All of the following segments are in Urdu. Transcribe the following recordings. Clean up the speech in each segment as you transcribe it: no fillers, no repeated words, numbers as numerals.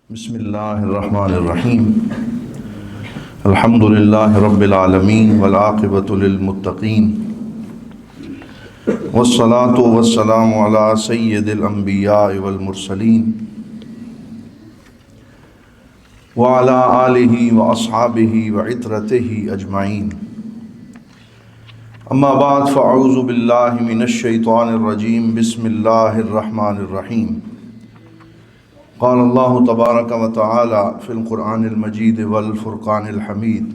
بسم اللہ الرحمن الرحیم الحمد للہ رب العالمین والعاقبۃ للمتقین والصلاة والسلام علی سید الانبیاء والمرسلین وعلی آلہ واصحابہ وعترتہ اجمعین اما بعد فاعوذ باللہ من الشیطان الرجیم بسم اللہ الرحمن الرحیم قال اللہ تبارک و تعالی فی القرآن المجید والفرقان الحمید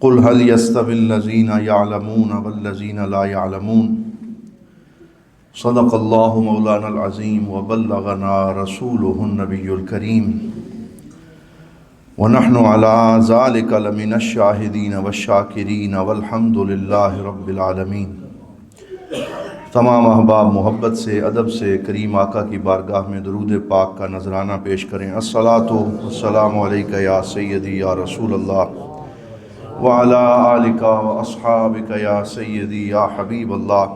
قل هل يستوي الذین یعلمون والذین لا یعلمون صدق اللہ مولانا العظیم وبلغنا رسولہ النبی الکریم ونحن على ذلك لمن الشاہدین والشاکرین والحمد للہ رب العالمین۔ تمام احباب محبت سے ادب سے کریم آقا کی بارگاہ میں درود پاک کا نذرانہ پیش کریں۔ الصلاۃ والسلام علیک یا سیدی یا رسول اللہ وعلی آلک واصحابک یا سیدی یا حبیب اللہ۔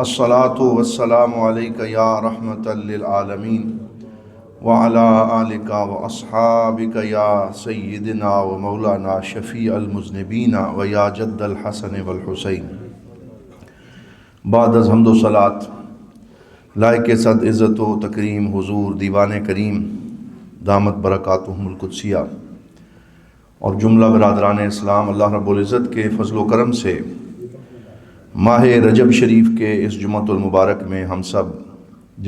الصلاۃ والسلام علیک یا رحمۃ للعالمین وعلی آلک واصحابک یا سیدنا و مولانا شفیع المذنبین و یا جد الحسن والحسین۔ بعد از حمد و صلات لائق صد عزت و تکریم حضور دیوان کریم دامت برکاتہم القدسیہ اور جملہ برادران اسلام، اللہ رب العزت کے فضل و کرم سے ماہ رجب شریف کے اس جمعۃ المبارک میں ہم سب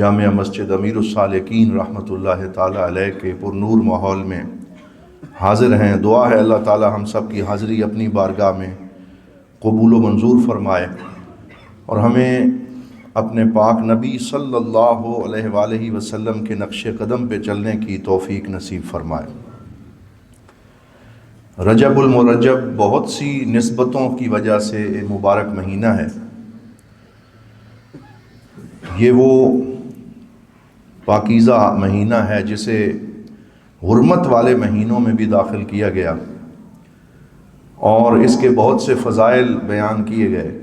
جامع مسجد امیر الصالحین رحمۃ اللہ تعالی علیہ کے پر نور ماحول میں حاضر ہیں۔ دعا ہے اللہ تعالی ہم سب کی حاضری اپنی بارگاہ میں قبول و منظور فرمائے اور ہمیں اپنے پاک نبی صلی اللہ علیہ وآلہ وسلم کے نقش قدم پہ چلنے کی توفیق نصیب فرمائے۔ رجب المرجب بہت سی نسبتوں کی وجہ سے مبارک مہینہ ہے۔ یہ وہ پاکیزہ مہینہ ہے جسے حرمت والے مہینوں میں بھی داخل کیا گیا اور اس کے بہت سے فضائل بیان کیے گئے،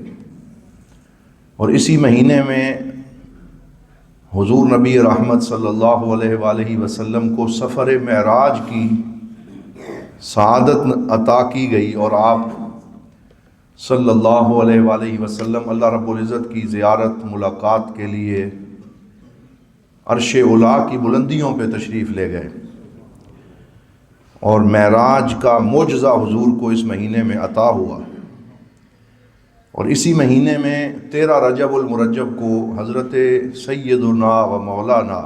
اور اسی مہینے میں حضور نبی رحمت صلی اللہ علیہ وآلہ وسلم کو سفر معراج کی سعادت عطا کی گئی، اور آپ صلی اللہ علیہ وآلہ وسلم اللہ رب العزت کی زیارت ملاقات کے لیے عرش اولا کی بلندیوں پہ تشریف لے گئے، اور معراج کا معجزہ حضور کو اس مہینے میں عطا ہوا۔ اور اسی مہینے میں 13 رجب المرجب کو حضرت سیدنا و مولانا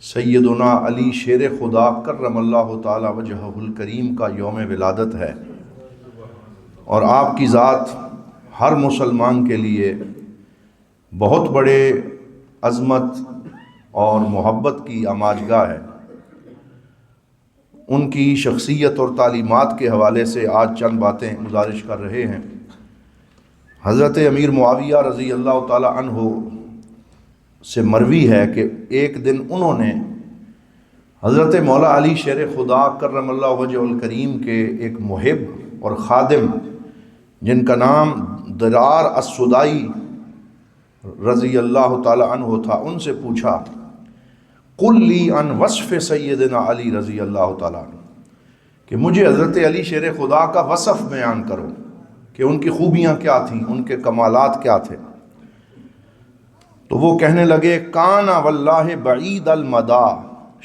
سیدنا علی شیر خدا کرم اللہ تعالی وجہہ الکریم کا یوم ولادت ہے، اور آپ کی ذات ہر مسلمان کے لیے بہت بڑے عظمت اور محبت کی آماجگاہ ہے۔ ان کی شخصیت اور تعلیمات کے حوالے سے آج چند باتیں گزارش کر رہے ہیں۔ حضرت امیر معاویہ رضی اللہ تعالی عنہ سے مروی ہے کہ ایک دن انہوں نے حضرت مولا علی شیر خدا کرم اللہ وجہ الکریم کے ایک محب اور خادم جن کا نام درار السدائی رضی اللہ تعالی عنہ تھا، ان سے پوچھا قل لی عن وصف سیدنا علی رضی اللہ تعالی عنہ، کہ مجھے حضرت علی شیر خدا کا وصف بیان کرو کہ ان کی خوبیاں کیا تھیں، ان کے کمالات کیا تھے۔ تو وہ کہنے لگے کان واللہ بعید المدی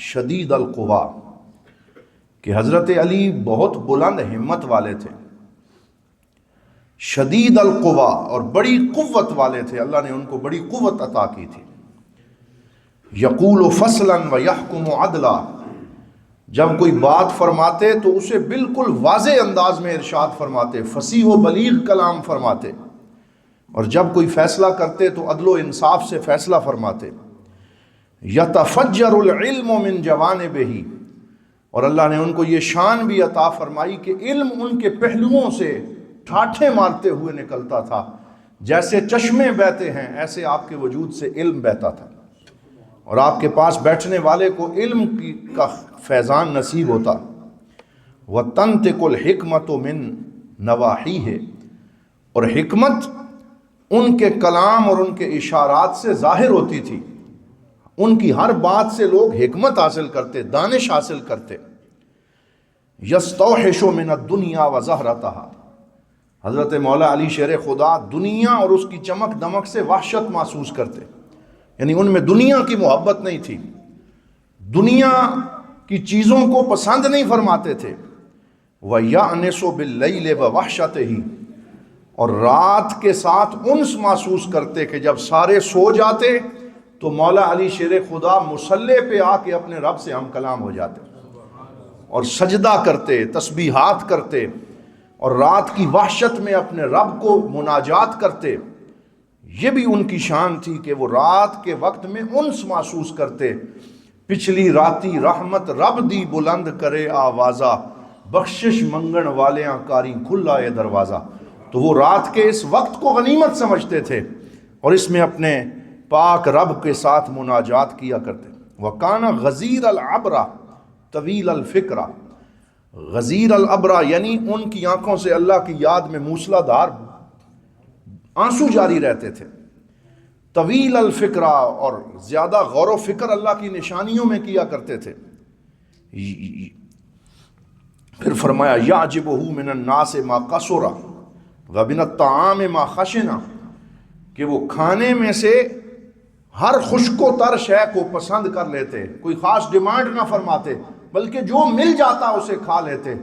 شدید القوا، کہ حضرت علی بہت بلند ہمت والے تھے، شدید القوا اور بڑی قوت والے تھے، اللہ نے ان کو بڑی قوت عطا کی تھی۔ یقول فصلا ویحکم عدلا، جب کوئی بات فرماتے تو اسے بالکل واضح انداز میں ارشاد فرماتے، فصیح و بلیغ کلام فرماتے، اور جب کوئی فیصلہ کرتے تو عدل و انصاف سے فیصلہ فرماتے۔ یتفجر العلم من جوانبہ، اور اللہ نے ان کو یہ شان بھی عطا فرمائی کہ علم ان کے پہلوؤں سے ٹھاٹھے مارتے ہوئے نکلتا تھا، جیسے چشمے بہتے ہیں ایسے آپ کے وجود سے علم بہتا تھا، اور آپ کے پاس بیٹھنے والے کو علم کا فیضان نصیب ہوتا۔ وَتَنْتِقُ الْحِكْمَةُ مِن نَوَاحِيهِ، اور حکمت ان کے کلام اور ان کے اشارات سے ظاہر ہوتی تھی، ان کی ہر بات سے لوگ حکمت حاصل کرتے، دانش حاصل کرتے۔ یستوحش من الدنیا وزہرتہا، حضرت مولا علی شیر خدا دنیا اور اس کی چمک دمک سے وحشت محسوس کرتے، یعنی ان میں دنیا کی محبت نہیں تھی، دنیا کی چیزوں کو پسند نہیں فرماتے تھے۔ وَيَأْنِسُ بِاللَّيْلِ وَوَحْشَتِهِ، اور رات کے ساتھ انس محسوس کرتے کہ جب سارے سو جاتے تو مولا علی شیر خدا مصلے پہ آ کے اپنے رب سے ہم کلام ہو جاتے اور سجدہ کرتے، تسبیحات کرتے، اور رات کی وحشت میں اپنے رب کو مناجات کرتے۔ یہ بھی ان کی شان تھی کہ وہ رات کے وقت میں انس محسوس کرتے۔ پچھلی راتی رحمت رب دی بلند کرے آوازہ، بخشش منگن والیاں کاری کھلا اے دروازہ۔ تو وہ رات کے اس وقت کو غنیمت سمجھتے تھے اور اس میں اپنے پاک رب کے ساتھ مناجات کیا کرتے۔ وَكَانَ غَزِيرَ الْعَبْرَ طویل الفکرہ، غزیر العبرہ یعنی ان کی آنکھوں سے اللہ کی یاد میں موسلا دھار آنسو جاری رہتے تھے۔ طویل الفکرہ، اور زیادہ غور و فکر اللہ کی نشانیوں میں کیا کرتے تھے۔ پھر فرمایا یعجبہ من الناس ما قصر ومن الطعام ما خشن، کہ وہ کھانے میں سے ہر خشک و تر شے کو پسند کر لیتے، کوئی خاص ڈیمانڈ نہ فرماتے، بلکہ جو مل جاتا اسے کھا لیتے،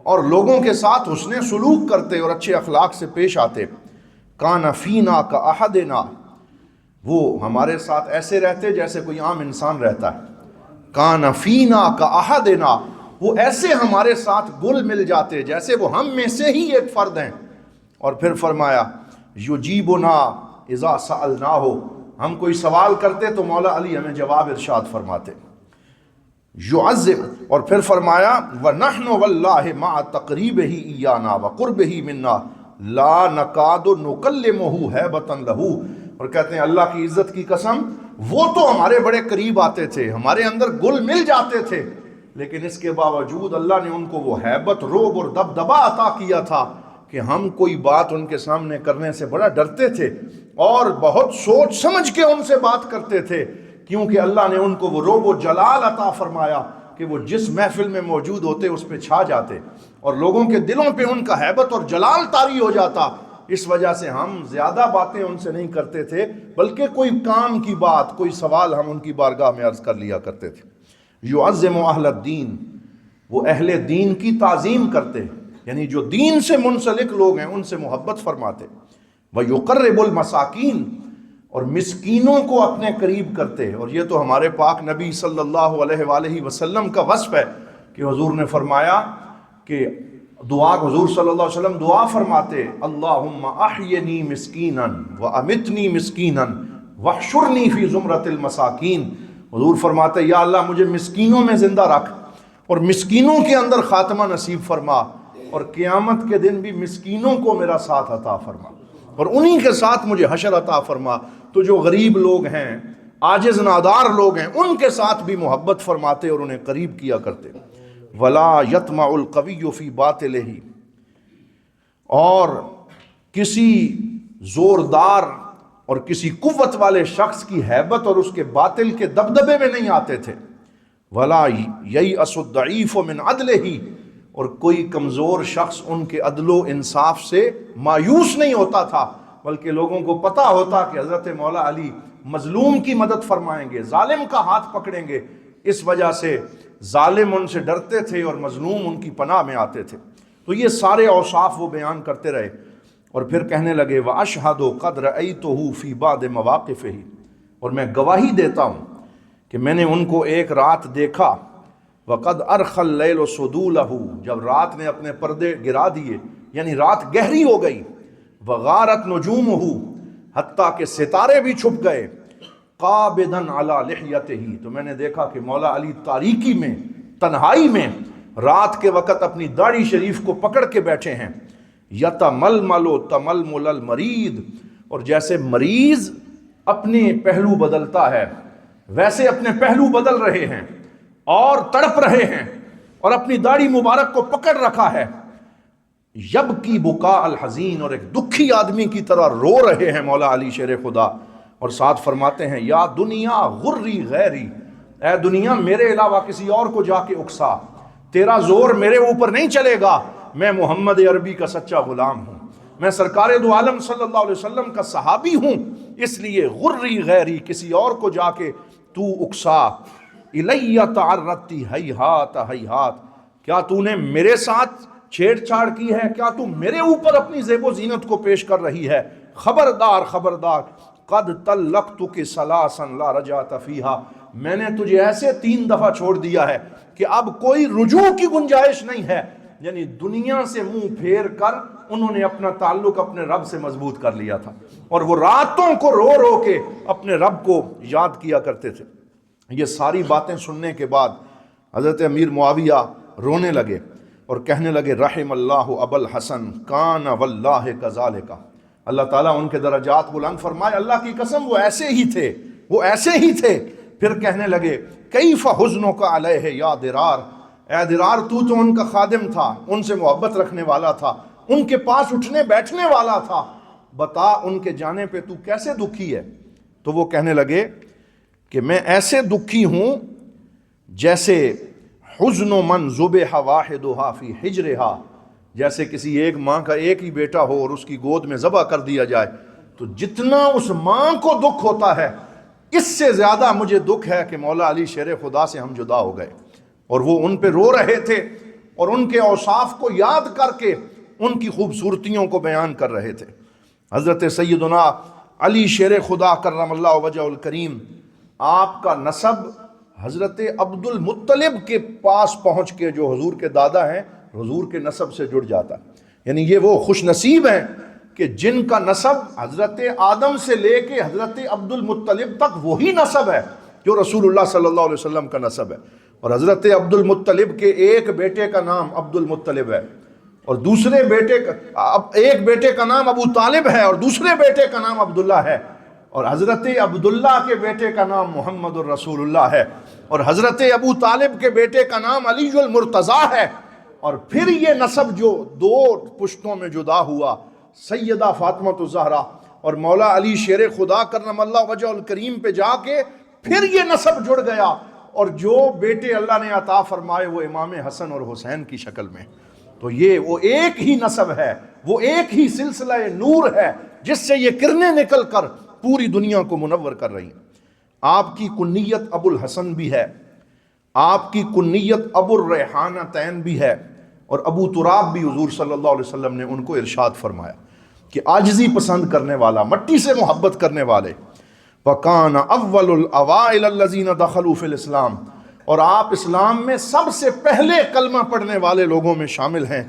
اور لوگوں کے ساتھ حسن سلوک کرتے اور اچھے اخلاق سے پیش آتے۔ کان فینا کا احدنا، وہ ہمارے ساتھ ایسے رہتے جیسے کوئی عام انسان رہتا ہے۔ کان فینا کا احدنا، وہ ایسے ہمارے ساتھ گل مل جاتے جیسے وہ ہم میں سے ہی ایک فرد ہیں۔ اور پھر فرمایا یجیبنا اذا سألناہ، ہم کوئی سوال کرتے تو مولا علی ہمیں جواب ارشاد فرماتے۔ یعظم، اور پھر فرمایا وَنَحْنُ وَاللَّهِ مَعَ تَقْرِيبِهِ إِيَّانَا وَقُرْبِهِ مِنَّا لَا نَكَادُ نُكَلِّمُهُ هَيْبَةً لَهُ، اور کہتے ہیں اللہ کی عزت کی قسم، وہ تو ہمارے بڑے قریب آتے تھے، ہمارے اندر گل مل جاتے تھے، لیکن اس کے باوجود اللہ نے ان کو وہ ہیبت، روب اور دبدبا عطا کیا تھا کہ ہم کوئی بات ان کے سامنے کرنے سے بڑا ڈرتے تھے اور بہت سوچ سمجھ کے ان سے بات کرتے تھے، کیونکہ اللہ نے ان کو وہ روب و جلال عطا فرمایا کہ وہ جس محفل میں موجود ہوتے اس پہ چھا جاتے اور لوگوں کے دلوں پہ ان کا ہیبت اور جلال طاری ہو جاتا۔ اس وجہ سے ہم زیادہ باتیں ان سے نہیں کرتے تھے، بلکہ کوئی کام کی بات، کوئی سوال ہم ان کی بارگاہ میں عرض کر لیا کرتے تھے۔ یعظم اہل الدین، وہ اہل دین کی تعظیم کرتے، یعنی جو دین سے منسلک لوگ ہیں ان سے محبت فرماتے۔ وَيُقَرِّبُ الْمَسَاكِينَ، اور مسکینوں کو اپنے قریب کرتے، اور یہ تو ہمارے پاک نبی صلی اللہ علیہ وآلہ وسلم کا وصف ہے کہ حضور نے فرمایا کہ دعا، حضور صلی اللہ علیہ وسلم دعا فرماتے اللہم احینی مسکینا وامتنی مسکینا واحشرنی فی زمرۃ المساکین۔ حضور فرماتے یا اللہ مجھے مسکینوں میں زندہ رکھ اور مسکینوں کے اندر خاتمہ نصیب فرما، اور قیامت کے دن بھی مسکینوں کو میرا ساتھ عطا فرما، اور انہی کے ساتھ مجھے حشر عطا فرما۔ تو جو غریب لوگ ہیں، عاجز نادار لوگ ہیں، ان کے ساتھ بھی محبت فرماتے اور انہیں قریب کیا کرتے۔ ولا یطمع القوی فی باطلہ، اور کسی زوردار اور کسی قوت والے شخص کی ہیبت اور اس کے باطل کے دبدبے میں نہیں آتے تھے۔ ولا ییأس الضعیف من عدلہ، اور کوئی کمزور شخص ان کے عدل و انصاف سے مایوس نہیں ہوتا تھا، بلکہ لوگوں کو پتہ ہوتا کہ حضرت مولا علی مظلوم کی مدد فرمائیں گے، ظالم کا ہاتھ پکڑیں گے، اس وجہ سے ظالم ان سے ڈرتے تھے اور مظلوم ان کی پناہ میں آتے تھے۔ تو یہ سارے اوصاف وہ بیان کرتے رہے، اور پھر کہنے لگے وَأَشْهَدُ قَدْ رَأَيْتُهُ فِي بَعْضِ مَوَاقِفِهِ، اور میں گواہی دیتا ہوں کہ میں نے ان کو ایک رات دیکھا، وَقَدْ أَرْخَى اللَّيْلُ سُدُولَهُ، جب رات نے اپنے پردے گرا دیے، یعنی رات گہری ہو گئی، وَغَارَتْ نُجُومُهُ، حتیٰ کہ ستارے بھی چھپ گئے، قابضاً علی لحیتہ، تو میں نے دیکھا کہ مولا علی تاریکی میں، تنہائی میں رات کے وقت اپنی داڑھی شریف کو پکڑ کے بیٹھے ہیں، یتململ تململ المرید، اور جیسے مریض اپنے پہلو بدلتا ہے ویسے اپنے پہلو بدل رہے ہیں اور تڑپ رہے ہیں اور اپنی داڑھی مبارک کو پکڑ رکھا ہے، یبکی بکاء الحزین، اور ایک دکھی آدمی کی طرح رو رہے ہیں مولا علی شیر خدا، اور ساتھ فرماتے ہیں یا دنیا غری غیری، اے دنیا میرے علاوہ کسی اور کو جا کے اکسا، تیرا زور میرے اوپر نہیں چلے گا، میں محمد عربی کا سچا غلام ہوں، میں سرکار دو عالم صلی اللہ علیہ وسلم کا صحابی ہوں، اس لیے غری غیری، کسی اور کو جا کے تو اکسا، الی تعرضتی ہیہات ہیہات، کیا تو نے میرے ساتھ چھیڑ چھاڑ کی ہے، کیا تو میرے اوپر اپنی زیب و زینت کو پیش کر رہی ہے، خبردار خبردار، قد طلقتک ثلاثا لا رجعت فیہا، میں نے تجھے ایسے 3 دفعہ چھوڑ دیا ہے کہ اب کوئی رجوع کی گنجائش نہیں ہے۔ یعنی دنیا سے منہ پھیر کر انہوں نے اپنا تعلق اپنے رب سے مضبوط کر لیا تھا، اور وہ راتوں کو رو رو کے اپنے رب کو یاد کیا کرتے تھے۔ یہ ساری باتیں سننے کے بعد حضرت امیر معاویہ رونے لگے اور کہنے لگے رحم اللہ ابا الحسن کان واللہ کذالک، اللہ تعالیٰ ان کے درجات بلند فرمائے، اللہ کی قسم وہ ایسے ہی تھے، وہ ایسے ہی تھے۔ پھر کہنے لگے کیف حزنک علیہ یا درار، اے درار تو ان کا خادم تھا، ان سے محبت رکھنے والا تھا، ان کے پاس اٹھنے بیٹھنے والا تھا، بتا ان کے جانے پہ تو کیسے دکھی ہے؟ تو وہ کہنے لگے کہ میں ایسے دکھی ہوں جیسے حزن من ذبح واحدھا فی حجرہا، جیسے کسی ایک ماں کا ایک ہی بیٹا ہو اور اس کی گود میں ذبح کر دیا جائے، تو جتنا اس ماں کو دکھ ہوتا ہے اس سے زیادہ مجھے دکھ ہے کہ مولا علی شیر خدا سے ہم جدا ہو گئے۔ اور وہ ان پہ رو رہے تھے اور ان کے اوصاف کو یاد کر کے ان کی خوبصورتیوں کو بیان کر رہے تھے۔ حضرت سیدنا علی شیر خدا کرم اللہ وجہ الکریم، آپ کا نسب حضرت عبد المطلب کے پاس پہنچ کے، جو حضور کے دادا ہیں، حضور کے نسب سے جڑ جاتا ہے۔ یعنی یہ وہ خوش نصیب ہیں کہ جن کا نسب حضرت آدم سے لے کے حضرت عبد المطلب تک وہی نسب ہے جو رسول اللہ صلی اللہ علیہ وسلم کا نسب ہے۔ اور حضرت عبد المطلب کے ایک بیٹے کا نام عبد المطلب ہے، اور دوسرے بیٹے کا ایک بیٹے کا نام ابو طالب ہے، اور دوسرے بیٹے کا نام عبداللہ ہے، اور حضرت عبداللہ کے بیٹے کا نام محمد الرسول اللہ ہے، اور حضرت ابو طالب کے بیٹے کا نام علی المرتضیٰ ہے۔ اور پھر یہ نسب جو 2 پشتوں میں جدا ہوا، سیدہ فاطمہ الزہرا اور مولا علی شیر خدا کرم اللہ وجہ الکریم پہ جا کے پھر یہ نسب جڑ گیا، اور جو بیٹے اللہ نے عطا فرمائے وہ امام حسن اور حسین کی شکل میں۔ تو یہ وہ ایک ہی نسب ہے، وہ ایک ہی سلسلہ نور ہے جس سے یہ کرنیں نکل کر پوری دنیا کو منور کر رہی ہیں۔ آپ کی کنیت ابو الحسن بھی ہے، آپ کی کنیت ابو الریحانتین بھی ہے، اور ابو تراب بھی حضور صلی اللہ علیہ وسلم نے ان کو ارشاد فرمایا کہ عاجزی پسند کرنے والا، مٹی سے محبت کرنے والے۔ وَكَانَ أَوَّلُ الْأَوَائِلَ الَّذِينَ دَخَلُوا فِي الْإِسْلَامِ، اور آپ اسلام میں سب سے پہلے کلمہ پڑھنے والے لوگوں میں شامل ہیں۔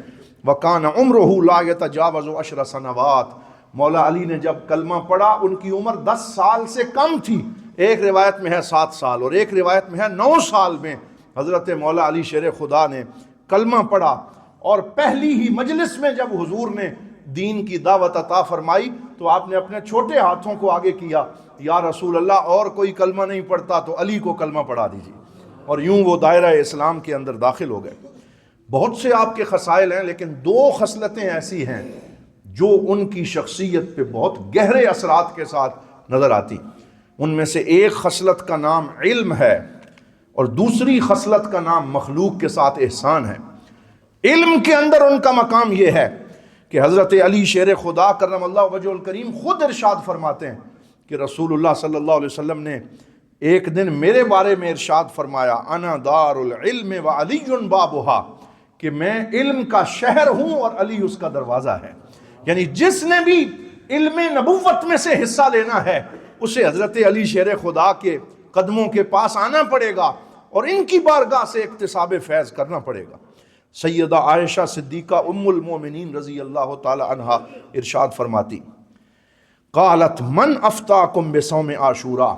وَكَانَ عُمْرُهُ لَا يَتَجَاوَزُ 10 سنوات، مولا علی نے جب کلمہ پڑھا ان کی عمر 10 سال سے کم تھی، ایک روایت میں ہے 7 سال اور ایک روایت میں ہے 9 سال میں حضرت مولا علی شیر خدا نے کلمہ پڑھا۔ اور پہلی ہی مجلس میں جب حضور نے دین کی دعوت عطا فرمائی تو آپ نے اپنے چھوٹے ہاتھوں کو آگے کیا، یا رسول اللہ اور کوئی کلمہ نہیں پڑھتا تو علی کو کلمہ پڑھا دیجیے، اور یوں وہ دائرہ اسلام کے اندر داخل ہو گئے۔ بہت سے آپ کے خصائل ہیں، لیکن 2 خصلتیں ایسی ہیں جو ان کی شخصیت پہ بہت گہرے اثرات کے ساتھ نظر آتی۔ ان میں سے ایک خصلت کا نام علم ہے، اور دوسری خصلت کا نام مخلوق کے ساتھ احسان ہے۔ علم کے اندر ان کا مقام یہ ہے کہ حضرت علی شیر خدا کرم اللہ وجہ الکریم خود ارشاد فرماتے ہیں کہ رسول اللہ صلی اللہ علیہ وسلم نے ایک دن میرے بارے میں ارشاد فرمایا، انا دار العلم و علی بابہا، کہ میں علم کا شہر ہوں اور علی اس کا دروازہ ہے۔ یعنی جس نے بھی علم نبوت میں سے حصہ لینا ہے اسے حضرت علی شیر خدا کے قدموں کے پاس آنا پڑے گا اور ان کی بارگاہ سے اکتساب فیض کرنا پڑے گا۔ سیدہ عائشہ صدیقہ ام المومنین رضی اللہ تعالی عنہا ارشاد فرماتی، قالت من افتاکم بصوم عاشوراء،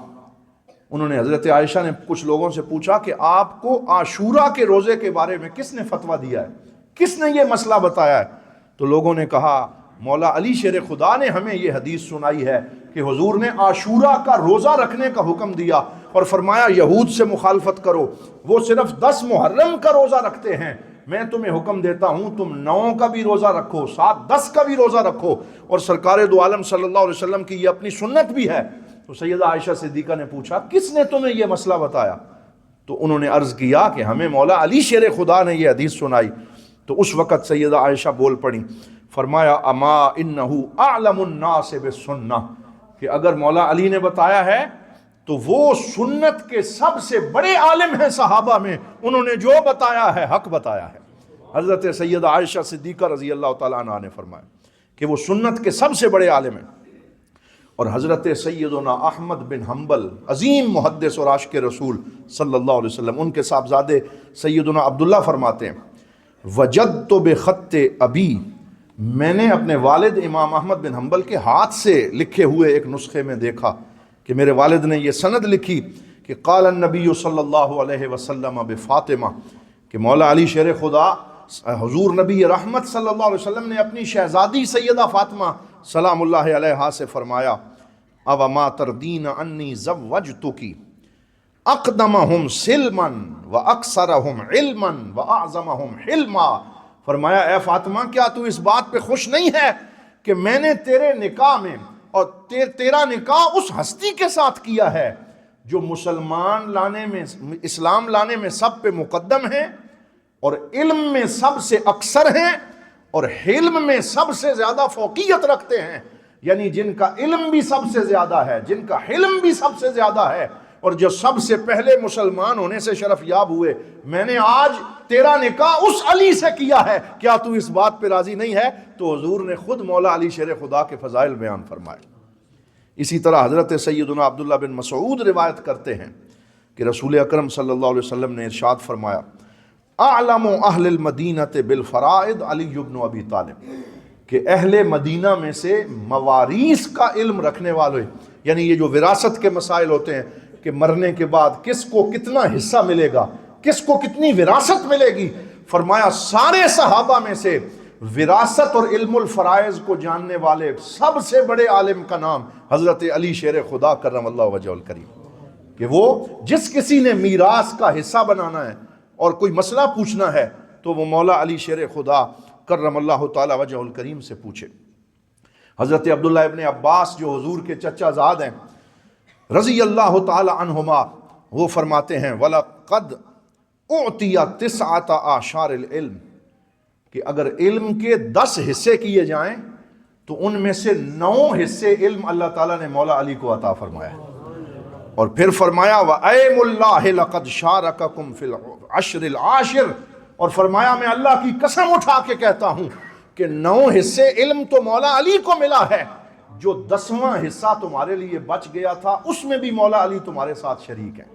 انہوں نے حضرت عائشہ نے کچھ لوگوں سے پوچھا کہ آپ کو عاشوراء کے روزے کے بارے میں کس نے فتویٰ دیا ہے، کس نے یہ مسئلہ بتایا ہے؟ تو لوگوں نے کہا مولا علی شیر خدا نے ہمیں یہ حدیث سنائی ہے کہ حضور نے عاشوراء کا روزہ رکھنے کا حکم دیا اور فرمایا یہود سے مخالفت کرو، وہ صرف 10 محرم کا روزہ رکھتے ہیں، میں تمہیں حکم دیتا ہوں تم 9 کا بھی روزہ رکھو، 7 10 کا بھی روزہ رکھو۔ اور سرکار دو عالم صلی اللہ علیہ وسلم کی یہ اپنی سنت بھی ہے تو سیدہ عائشہ صدیقہ نے پوچھا کس نے تمہیں یہ مسئلہ بتایا؟ تو انہوں نے عرض کیا کہ ہمیں مولا علی شیر خدا نے یہ حدیث سنائی۔ تو اس وقت سیدہ عائشہ بول پڑی، فرمایا اما انہو اعلم الناس بالسنہ، کہ اگر مولا علی نے بتایا ہے تو وہ سنت کے سب سے بڑے عالم ہیں صحابہ میں، انہوں نے جو بتایا ہے حق بتایا ہے۔ حضرت سیدہ عائشہ صدیقہ رضی اللہ تعالیٰ عنہ نے فرمایا کہ وہ سنت کے سب سے بڑے عالم ہیں۔ اور حضرت سیدنا احمد بن حنبل عظیم محدث اور عاشق رسول صلی اللہ علیہ وسلم، ان کے صاحبزادے سیدنا عبداللہ فرماتے ہیں وجدت بخط ابی، میں نے اپنے والد امام احمد بن حنبل کے ہاتھ سے لکھے ہوئے ایک نسخے میں دیکھا کہ میرے والد نے یہ سند لکھی کہ قال النبی صلی اللہ علیہ وسلم بفاطمہ، کہ مولا علی شیر خدا حضور نبی رحمت صلی اللہ علیہ وسلم نے اپنی شہزادی سیدہ فاطمہ سلام اللہ علیہا سے فرمایا او ما تردین انی زوجتکی اقدمہم سلما و اکثرہم علما و اعظمہم حلما، فرمایا اے فاطمہ کیا تو اس بات پہ خوش نہیں ہے کہ میں نے تیرے نکاح میں اور تیرا نکاح اس ہستی کے ساتھ کیا ہے جو مسلمان لانے میں، اسلام لانے میں سب پہ مقدم ہے، اور علم میں سب سے اکثر ہیں، اور حلم میں سب سے زیادہ فوقیت رکھتے ہیں، یعنی جن کا علم بھی سب سے زیادہ ہے، جن کا حلم بھی سب سے زیادہ ہے، اور جو سب سے پہلے مسلمان ہونے سے شرف یاب ہوئے۔ میں نے آج تیرا نکاح اس علی سے کیا ہے، کیا تو اس بات پہ راضی نہیں ہے؟ تو حضور نے خود مولا علی شیر خدا کے فضائل بیان فرمائے۔ اسی طرح حضرت سیدنا عبداللہ بن مسعود روایت کرتے ہیں کہ رسول اکرم صلی اللہ علیہ وسلم نے ارشاد فرمایا اعلم اہل المدینہ بالفرائض علی بن ابی طالب، کہ اہل مدینہ میں سے مواریث کا علم رکھنے والے، یعنی یہ جو وراثت کے مسائل ہوتے ہیں کہ مرنے کے بعد کس کو کتنا حصہ ملے گا، کس کو کتنی وراثت ملے گی، فرمایا سارے صحابہ میں سے وراثت اور علم الفرائض کو جاننے والے سب سے بڑے عالم کا نام حضرت علی شیر خدا کرم اللہ وجہ الکریم، کہ وہ جس کسی نے میراث کا حصہ بنانا ہے اور کوئی مسئلہ پوچھنا ہے تو وہ مولا علی شیر خدا کرم اللہ تعالی وجہ الکریم سے پوچھے۔ حضرت عبداللہ ابن عباس جو حضور کے چچا زاد ہیں رضی اللہ تعالی عنہما، وہ فرماتے ہیں وَلَقَدْ اُعْتِيَ تِسْعَةَ أَعْشَارِ الْعِلْمِ، کہ اگر علم کے 10 حصے کیے جائیں تو ان میں سے 9 حصے علم اللہ تعالیٰ نے مولا علی کو عطا فرمایا۔ اور پھر فرمایا وَأَيْمُ اللَّهِ لَقَدْ شَارَكَكُمْ فِي الْعَشْرِ الْعَاشِرِ، اور فرمایا میں اللہ کی قسم اٹھا کے کہتا ہوں کہ 9 حصے علم تو مولا علی کو ملا ہے، جو 10واں حصہ تمہارے لیے بچ گیا تھا اس میں بھی مولا علی تمہارے ساتھ شریک ہیں،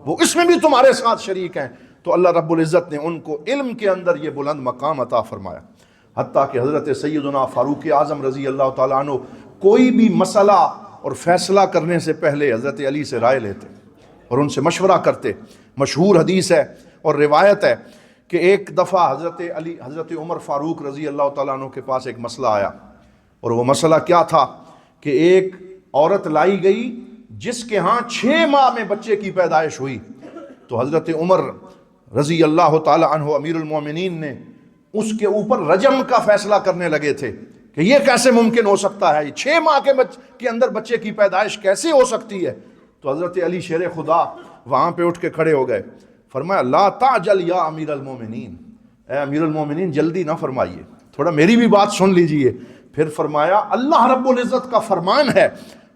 وہ اس میں بھی تمہارے ساتھ شریک ہیں۔ تو اللہ رب العزت نے ان کو علم کے اندر یہ بلند مقام عطا فرمایا، حتیٰ کہ حضرت سیدنا فاروق اعظم رضی اللہ تعالیٰ عنہ کوئی بھی مسئلہ اور فیصلہ کرنے سے پہلے حضرت علی سے رائے لیتے اور ان سے مشورہ کرتے۔ مشہور حدیث ہے اور روایت ہے کہ ایک دفعہ حضرت عمر فاروق رضی اللہ تعالیٰ عنہ کے پاس ایک مسئلہ آیا، اور وہ مسئلہ کیا تھا کہ ایک عورت لائی گئی جس کے ہاں 6 ماہ میں بچے کی پیدائش ہوئی، تو حضرت عمر رضی اللہ تعالی عنہ امیر المومنین نے اس کے اوپر رجم کا فیصلہ کرنے لگے تھے کہ یہ کیسے ممکن ہو سکتا ہے، 6 ماہ کے اندر بچے کی پیدائش کیسے ہو سکتی ہے؟ تو حضرت علی شیر خدا وہاں پہ اٹھ کے کھڑے ہو گئے، فرمایا لا تعجل یا امیر المومنین، اے امیر المومنین جلدی نہ فرمائیے، تھوڑا میری بھی بات سن لیجئے۔ پھر فرمایا اللہ رب العزت کا فرمان ہے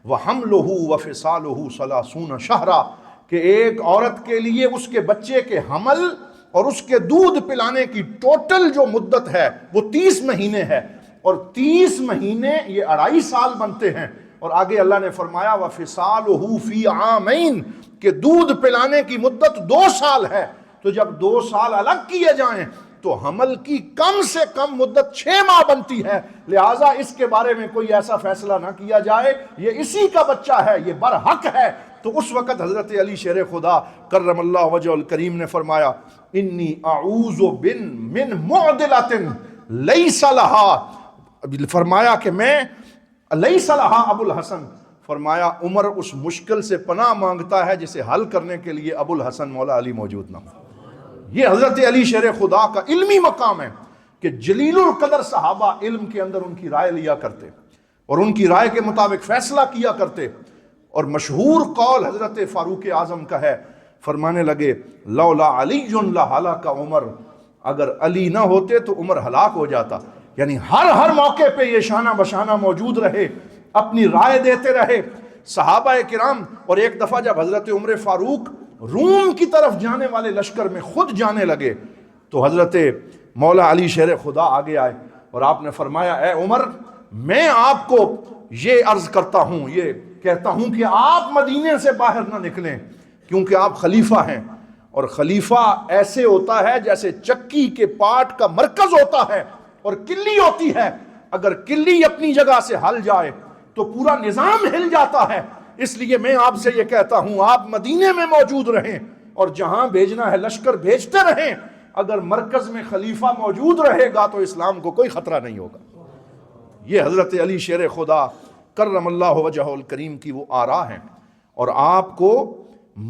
وَحَمْلُهُ وَفِصَالُهُ 30 شَهْرًا، کہ ایک عورت کے لیے اس کے بچے کے حمل اور اس کے دودھ پلانے کی ٹوٹل جو مدت ہے وہ 30 مہینے ہے، اور 30 مہینے یہ 2.5 سال بنتے ہیں۔ اور آگے اللہ نے فرمایا وَفِصَالُهُ فِي عَامَيْن، کہ دودھ پلانے کی مدت 2 سال ہے، تو جب 2 سال الگ کیے جائیں تو حمل کی کم سے کم مدت 6 ماہ بنتی ہے، لہٰذا اس کے بارے میں کوئی ایسا فیصلہ نہ کیا جائے، یہ اسی کا بچہ ہے، یہ برحق ہے۔ تو اس وقت حضرت علی شیر خدا کرم اللہ وجہ الکریم نے فرمایا انی اعوذ من معدلۃ لیس لہا، فرمایا کہ میں لیس لہا ابو الحسن، فرمایا عمر اس مشکل سے پناہ مانگتا ہے جسے حل کرنے کے لیے ابو الحسن مولا علی موجود نہ ہو۔ یہ حضرت علی شیر خدا کا علمی مقام ہے کہ جلیل القدر صحابہ علم کے اندر ان کی رائے لیا کرتے اور ان کی رائے کے مطابق فیصلہ کیا کرتے، اور مشہور قول حضرت فاروق اعظم کا ہے، فرمانے لگے لولا علی لہلک عمر، اگر علی نہ ہوتے تو عمر ہلاک ہو جاتا۔ یعنی ہر موقع پہ یہ شانہ بشانہ موجود رہے، اپنی رائے دیتے رہے صحابہ کرام۔ اور ایک دفعہ جب حضرت عمر فاروق روم کی طرف جانے والے لشکر میں خود جانے لگے تو حضرت مولا علی شیر خدا آگے آئے اور آپ نے فرمایا اے عمر، میں آپ کو یہ عرض کرتا ہوں، یہ کہتا ہوں کہ آپ مدینے سے باہر نہ نکلیں، کیونکہ آپ خلیفہ ہیں، اور خلیفہ ایسے ہوتا ہے جیسے چکی کے پاٹ کا مرکز ہوتا ہے اور کلی ہوتی ہے، اگر کلی اپنی جگہ سے ہل جائے تو پورا نظام ہل جاتا ہے۔ اس لیے میں آپ سے یہ کہتا ہوں آپ مدینے میں موجود رہیں اور جہاں بھیجنا ہے لشکر بھیجتے رہیں، اگر مرکز میں خلیفہ موجود رہے گا تو اسلام کو کوئی خطرہ نہیں ہوگا۔ یہ حضرت علی شیر خدا کرم اللہ وجہہ الکریم کی وہ آراء ہیں، اور آپ کو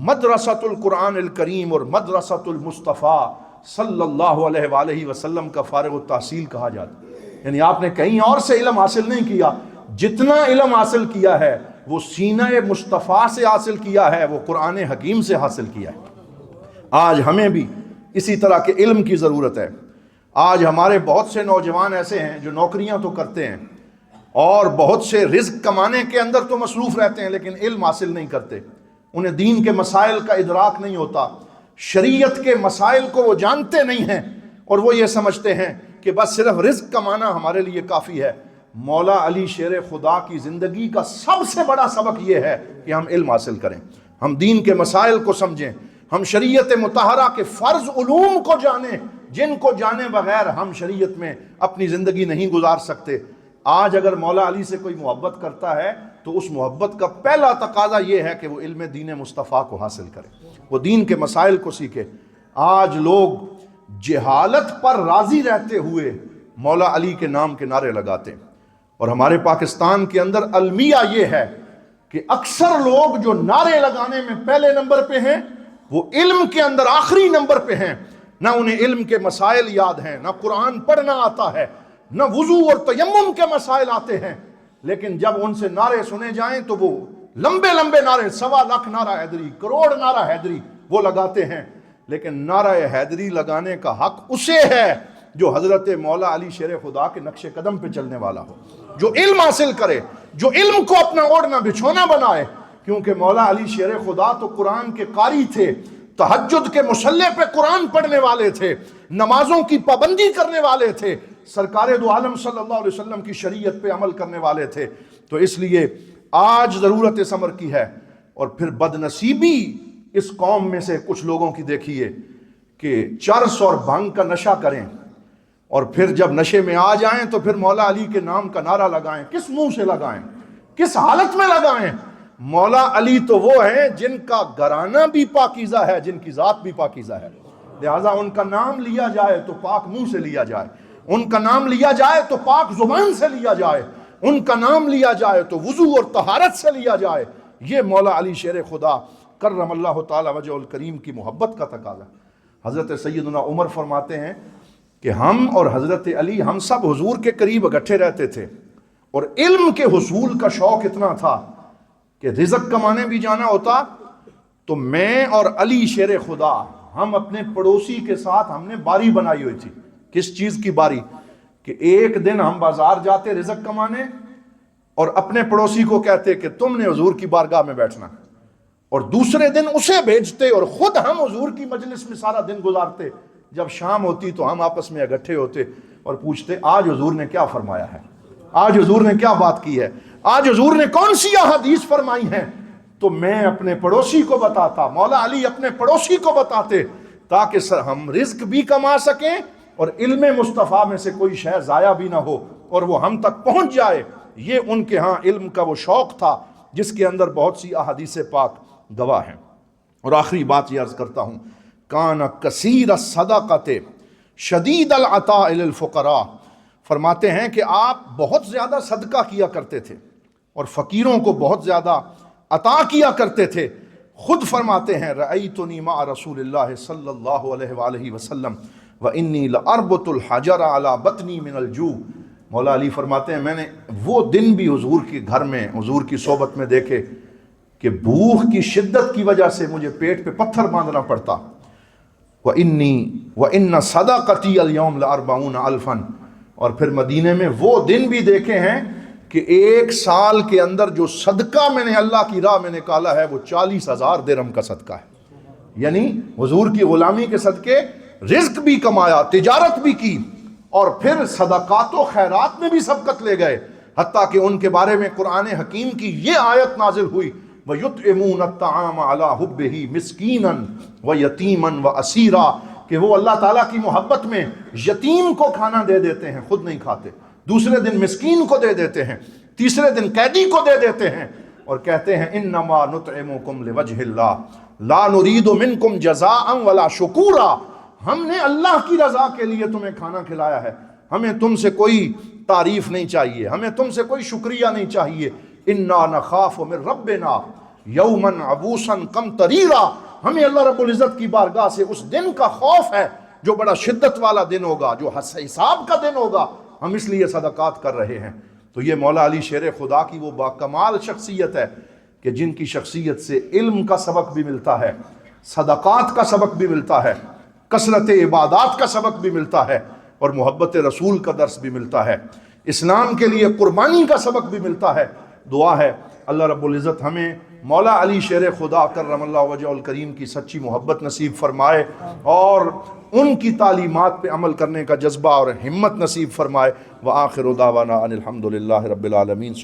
مدرسۃ القرآن الکریم اور مدرسۃ المصطفیٰ صلی اللہ علیہ وآلہ وسلم کا فارغ التحصیل کہا جاتا ہے۔ یعنی آپ نے کہیں اور سے علم حاصل نہیں کیا، جتنا علم حاصل کیا ہے وہ سینہ مصطفیٰ سے حاصل کیا ہے، وہ قرآن حکیم سے حاصل کیا ہے۔ آج ہمیں بھی اسی طرح کے علم کی ضرورت ہے۔ آج ہمارے بہت سے نوجوان ایسے ہیں جو نوکریاں تو کرتے ہیں اور بہت سے رزق کمانے کے اندر تو مصروف رہتے ہیں، لیکن علم حاصل نہیں کرتے، انہیں دین کے مسائل کا ادراک نہیں ہوتا، شریعت کے مسائل کو وہ جانتے نہیں ہیں، اور وہ یہ سمجھتے ہیں کہ بس صرف رزق کمانا ہمارے لیے کافی ہے۔ مولا علی شیر خدا کی زندگی کا سب سے بڑا سبق یہ ہے کہ ہم علم حاصل کریں، ہم دین کے مسائل کو سمجھیں، ہم شریعت مطہرہ کے فرض علوم کو جانیں، جن کو جانے بغیر ہم شریعت میں اپنی زندگی نہیں گزار سکتے۔ آج اگر مولا علی سے کوئی محبت کرتا ہے تو اس محبت کا پہلا تقاضا یہ ہے کہ وہ علم دین مصطفیٰ کو حاصل کرے، وہ دین کے مسائل کو سیکھے۔ آج لوگ جہالت پر راضی رہتے ہوئے مولا علی کے نام کے نعرے لگاتے ہیں، اور ہمارے پاکستان کے اندر المیہ یہ ہے کہ اکثر لوگ جو نعرے لگانے میں پہلے نمبر پہ ہیں وہ علم کے اندر آخری نمبر پہ ہیں، نہ انہیں علم کے مسائل یاد ہیں، نہ قرآن پڑھنا آتا ہے، نہ وضو اور تیمم کے مسائل آتے ہیں، لیکن جب ان سے نعرے سنے جائیں تو وہ لمبے لمبے نعرے، 1.25 لاکھ نعرہ حیدری، کروڑ نعرہ حیدری وہ لگاتے ہیں، لیکن نعرہ حیدری لگانے کا حق اسے ہے جو حضرت مولا علی شیر خدا کے نقش قدم پہ چلنے والا ہو، جو علم حاصل کرے، جو علم کو اپنا اوڑھنا بچھونا بنائے۔ کیونکہ مولا علی شیر خدا تو قرآن کے قاری تھے، تہجد کے مصلے پہ قرآن پڑھنے والے تھے، نمازوں کی پابندی کرنے والے تھے، سرکار دو عالم صلی اللہ علیہ وسلم کی شریعت پہ عمل کرنے والے تھے۔ تو اس لیے آج ضرورت اس امر کی ہے، اور پھر بد نصیبی اس قوم میں سے کچھ لوگوں کی دیکھیے کہ چرس اور بھنگ کا نشہ کریں، اور پھر جب نشے میں آ جائیں تو پھر مولا علی کے نام کا نعرہ لگائیں۔ کس منہ سے لگائیں؟ کس حالت میں لگائیں؟ مولا علی تو وہ ہیں جن کا گھرانہ بھی پاکیزہ ہے، جن کی ذات بھی پاکیزہ ہے، لہٰذا ان کا نام لیا جائے تو پاک منہ سے لیا جائے، ان کا نام لیا جائے تو پاک زبان سے لیا جائے، ان کا نام لیا جائے تو وضو اور طہارت سے لیا جائے۔ یہ مولا علی شیر خدا کرم اللہ تعالی وجہ الکریم کی محبت کا تقاضا۔ حضرت سیدنا عمر فرماتے ہیں کہ ہم اور حضرت علی ہم سب حضور کے قریب اکٹھے رہتے تھے، اور علم کے حصول کا شوق اتنا تھا کہ رزق کمانے بھی جانا ہوتا تو میں اور علی شیر خدا ہم اپنے پڑوسی کے ساتھ ہم نے باری بنائی ہوئی تھی۔ کس چیز کی باری؟ کہ ایک دن ہم بازار جاتے رزق کمانے اور اپنے پڑوسی کو کہتے کہ تم نے حضور کی بارگاہ میں بیٹھنا، اور دوسرے دن اسے بھیجتے اور خود ہم حضور کی مجلس میں سارا دن گزارتے۔ جب شام ہوتی تو ہم آپس میں اکٹھے ہوتے اور پوچھتے آج حضور نے کیا فرمایا ہے، آج حضور نے کیا بات کی ہے، آج حضور نے کون سی احادیث فرمائی ہیں۔ تو میں اپنے پڑوسی کو بتاتا، مولا علی اپنے پڑوسی کو بتاتے، تاکہ ہم رزق بھی کما سکیں اور علم مصطفیٰ میں سے کوئی شے ضائع بھی نہ ہو اور وہ ہم تک پہنچ جائے۔ یہ ان کے ہاں علم کا وہ شوق تھا جس کے اندر بہت سی احادیث پاک گواہ ہیں۔ اور آخری بات یہ عرض کرتا ہوں، کان کثیر الصدقۃ شدید العطاء للفقراء، فرماتے ہیں کہ آپ بہت زیادہ صدقہ کیا کرتے تھے اور فقیروں کو بہت زیادہ عطا کیا کرتے تھے۔ خود فرماتے ہیں رأیتنی مع رسول اللہ صلی اللہ علیہ وآلہ وسلم وإنی لأربط الحجر علی بطنی من الجوع۔ مولا علی فرماتے ہیں میں نے وہ دن بھی حضور کے گھر میں حضور کی صحبت میں دیکھے کہ بھوک کی شدت کی وجہ سے مجھے پیٹ پہ پتھر باندھنا پڑتا. وَإِنَّ صَدَقَتِي الْيَوْمَ لَأَرْبَعُونَ أَلْفًا. اور پھر مدینے میں وہ دن بھی دیکھے ہیں کہ 1 سال کے اندر جو صدقہ میں نے اللہ کی راہ میں نکالا ہے وہ 40,000 درہم کا صدقہ ہے. یعنی حضور کی غلامی کے صدقے رزق بھی کمایا، تجارت بھی کی، اور پھر صدقات و خیرات میں بھی سبقت لے گئے. حتیٰ کہ ان کے بارے میں قرآن حکیم کی یہ آیت نازل ہوئی وَيُطْعِمُونَ الطَّعَامَ عَلَىٰ حُبِّهِ مِسْكِينًا وَيَتِيمًا وَأَسِيرًا، کہ وہ اللہ تعالیٰ کی محبت میں یتیم کو کھانا دے دیتے ہیں، خود نہیں کھاتے، دوسرے دن مسکین کو دے دیتے ہیں، تیسرے دن قیدی کو دے دیتے ہیں، اور کہتے ہیں انما نطعمکم لوجہ اللہ لا نرید منکم جزاء ولا شکورا. ہم نے اللہ کی رضا کے لیے تمہیں کھانا کھلایا ہے، ہمیں تم سے کوئی تعریف نہیں چاہیے، ہمیں تم سے کوئی شکریہ نہیں چاہیے. انا نخاف من ربنا یوما عبوسا قمطریرا، ہمیں اللہ رب العزت کی بارگاہ سے اس دن کا خوف ہے جو بڑا شدت والا دن ہوگا، جو حساب کا دن ہوگا. ہم اس لیے صدقات کر رہے ہیں. تو یہ مولا علی شیر خدا کی وہ باکمال شخصیت ہے کہ جن کی شخصیت سے علم کا سبق بھی ملتا ہے، صدقات کا سبق بھی ملتا ہے، کثرت عبادات کا سبق بھی ملتا ہے، اور محبت رسول کا درس بھی ملتا ہے، اسلام کے لیے قربانی کا سبق بھی ملتا ہے. دعا ہے اللہ رب العزت ہمیں مولا علی شیر خدا کرم اللہ وجہ الکریم کی سچی محبت نصیب فرمائے، اور ان کی تعلیمات پہ عمل کرنے کا جذبہ اور ہمت نصیب فرمائے. وآخر دعوانا ان الحمد للہ رب العالمین.